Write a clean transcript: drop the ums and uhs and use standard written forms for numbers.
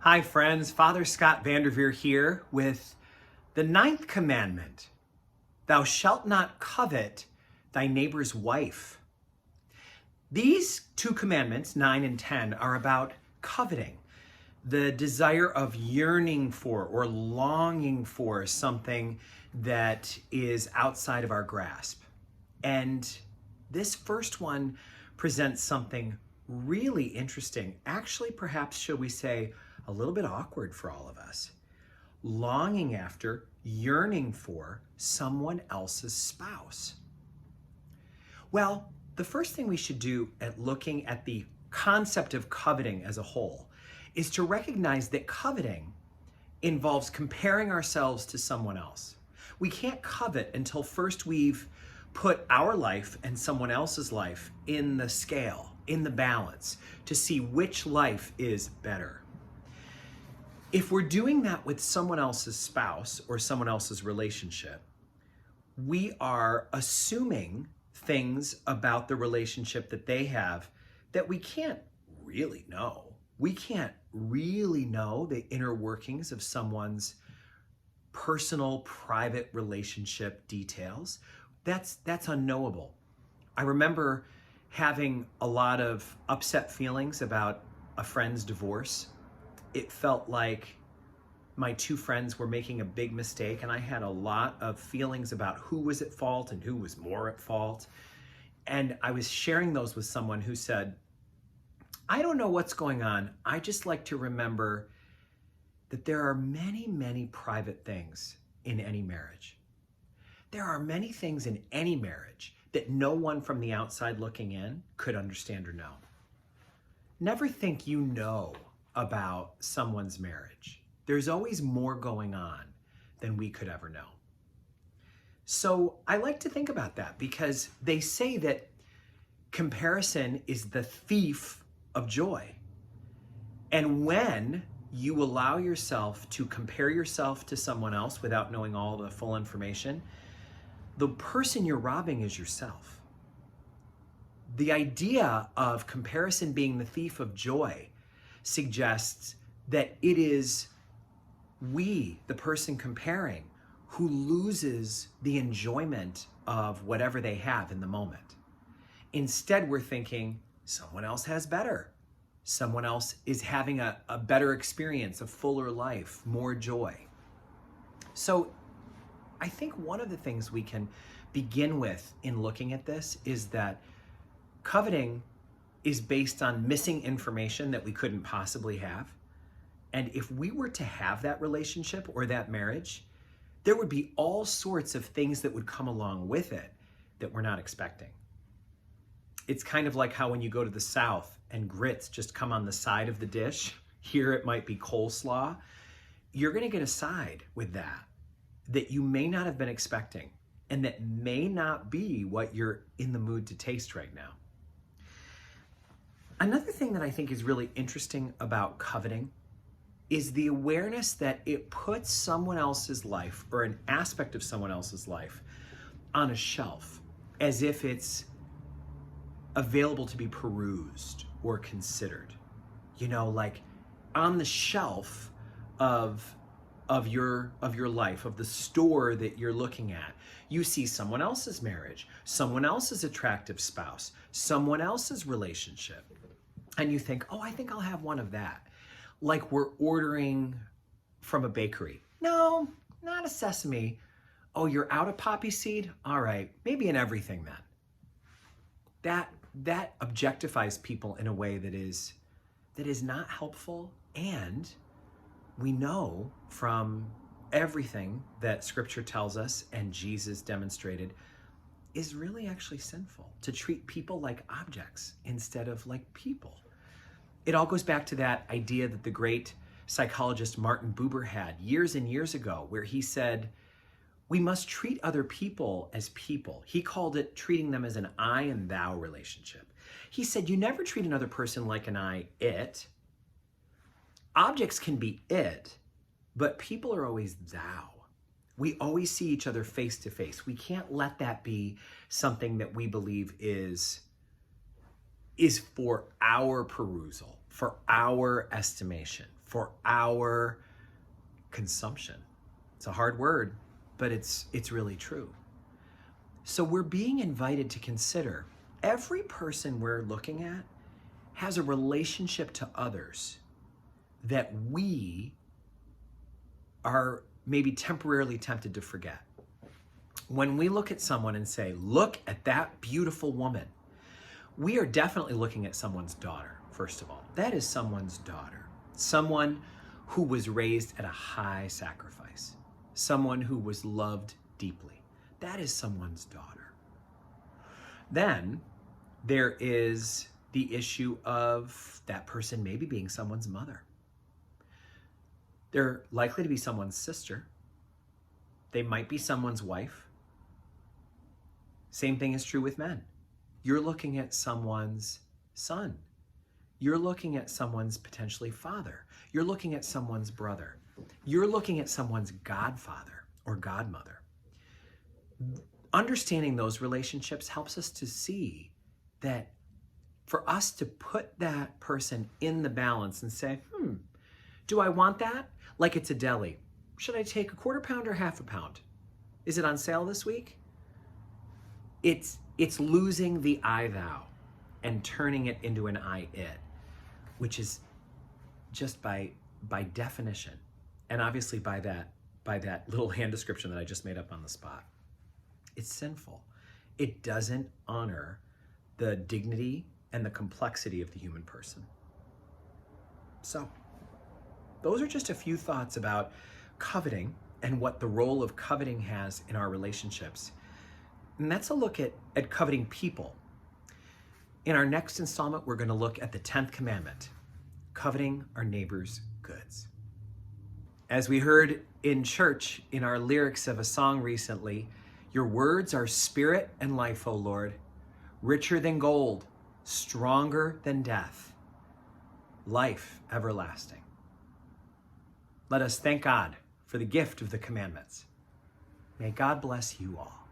Hi friends, Father Scott Vanderveer here with the 9th commandment. Thou shalt not covet thy neighbor's wife. These two commandments, 9 and 10, are about coveting, the desire of yearning for or longing for something that is outside of our grasp. And this first one presents something really interesting, actually perhaps, shall we say, a little bit awkward for all of us. Longing after, yearning for someone else's spouse. Well, the first thing we should do at looking at the concept of coveting as a whole is to recognize that coveting involves comparing ourselves to someone else. We can't covet until first we've put our life and someone else's life in the scale, in the balance, to see which life is better. If we're doing that with someone else's spouse or someone else's relationship, we are assuming things about the relationship that they have that we can't really know. We can't really know the inner workings of someone's personal, private relationship details. That's unknowable. I remember having a lot of upset feelings about a friend's divorce. It felt like my two friends were making a big mistake, and I had a lot of feelings about who was at fault and who was more at fault. And I was sharing those with someone who said, I don't know what's going on. I just like to remember that there are many, many private things in any marriage. There are many things in any marriage that no one from the outside looking in could understand or know. Never think you know about someone's marriage. There's always more going on than we could ever know. So I like to think about that because they say that comparison is the thief of joy. And when you allow yourself to compare yourself to someone else without knowing all the full information, the person you're robbing is yourself. The idea of comparison being the thief of joy suggests that it is we, the person comparing, who loses the enjoyment of whatever they have in the moment. Instead, we're thinking, someone else has better. Someone else is having a better experience, a fuller life, more joy. So I think one of the things we can begin with in looking at this is that coveting is based on missing information that we couldn't possibly have. And if we were to have that relationship or that marriage, there would be all sorts of things that would come along with it that we're not expecting. It's kind of like how when you go to the South and grits just come on the side of the dish, here it might be coleslaw, you're gonna get a side with that you may not have been expecting and that may not be what you're in the mood to taste right now. Another thing that I think is really interesting about coveting is the awareness that it puts someone else's life or an aspect of someone else's life on a shelf as if it's available to be perused or considered. You know, like on the shelf of your life, of the store that you're looking at, you see someone else's marriage, someone else's attractive spouse, someone else's relationship. And you think, oh, I think I'll have one of that. Like we're that from a bakery. No, not a sesame. Oh, you're out of poppy seed? All right, maybe in everything then. That objectifies people in a way that is not helpful, and we know from everything that Scripture tells us and Jesus demonstrated is really actually sinful, to treat people like objects instead of like people. It all goes back to that idea that the great psychologist Martin Buber had years and years ago, where he said, we must treat other people as people. He called it treating them as an I and thou relationship. He said, you never treat another person like an I, it. Objects can be it, but people are always thou. We always see each other face to face. We can't let that be something that we believe is for our perusal, for our estimation, for our consumption. It's a hard word, but it's really true. So we're being invited to consider every person we're looking at has a relationship to others that we are maybe temporarily tempted to forget. When we look at someone and say, look at that beautiful woman, we are definitely looking at someone's daughter, first of all. That is someone's daughter. Someone who was raised at a high sacrifice. Someone who was loved deeply. That is someone's daughter. Then there is the issue of that person maybe being someone's mother. They're likely to be someone's sister. They might be someone's wife. Same thing is true with men. You're looking at someone's son. You're looking at someone's potentially father. You're looking at someone's brother. You're looking at someone's godfather or godmother. Understanding those relationships helps us to see that for us to put that person in the balance and say, do I want that? Like it's a deli. Should I take a quarter pound or half a pound? Is it on sale this week? It's losing the I thou and turning it into an I it, which is just by definition, and obviously by that little hand description that I just made up on the spot. It's sinful. It doesn't honor the dignity and the complexity of the human person. So, those are just a few thoughts about coveting and what the role of coveting has in our relationships. And that's a look at coveting people. In our next installment, we're going to look at the 10th commandment, coveting our neighbor's goods. As we heard in church in our lyrics of a song recently, your words are spirit and life, O Lord, richer than gold, stronger than death, life everlasting. Let us thank God for the gift of the commandments. May God bless you all.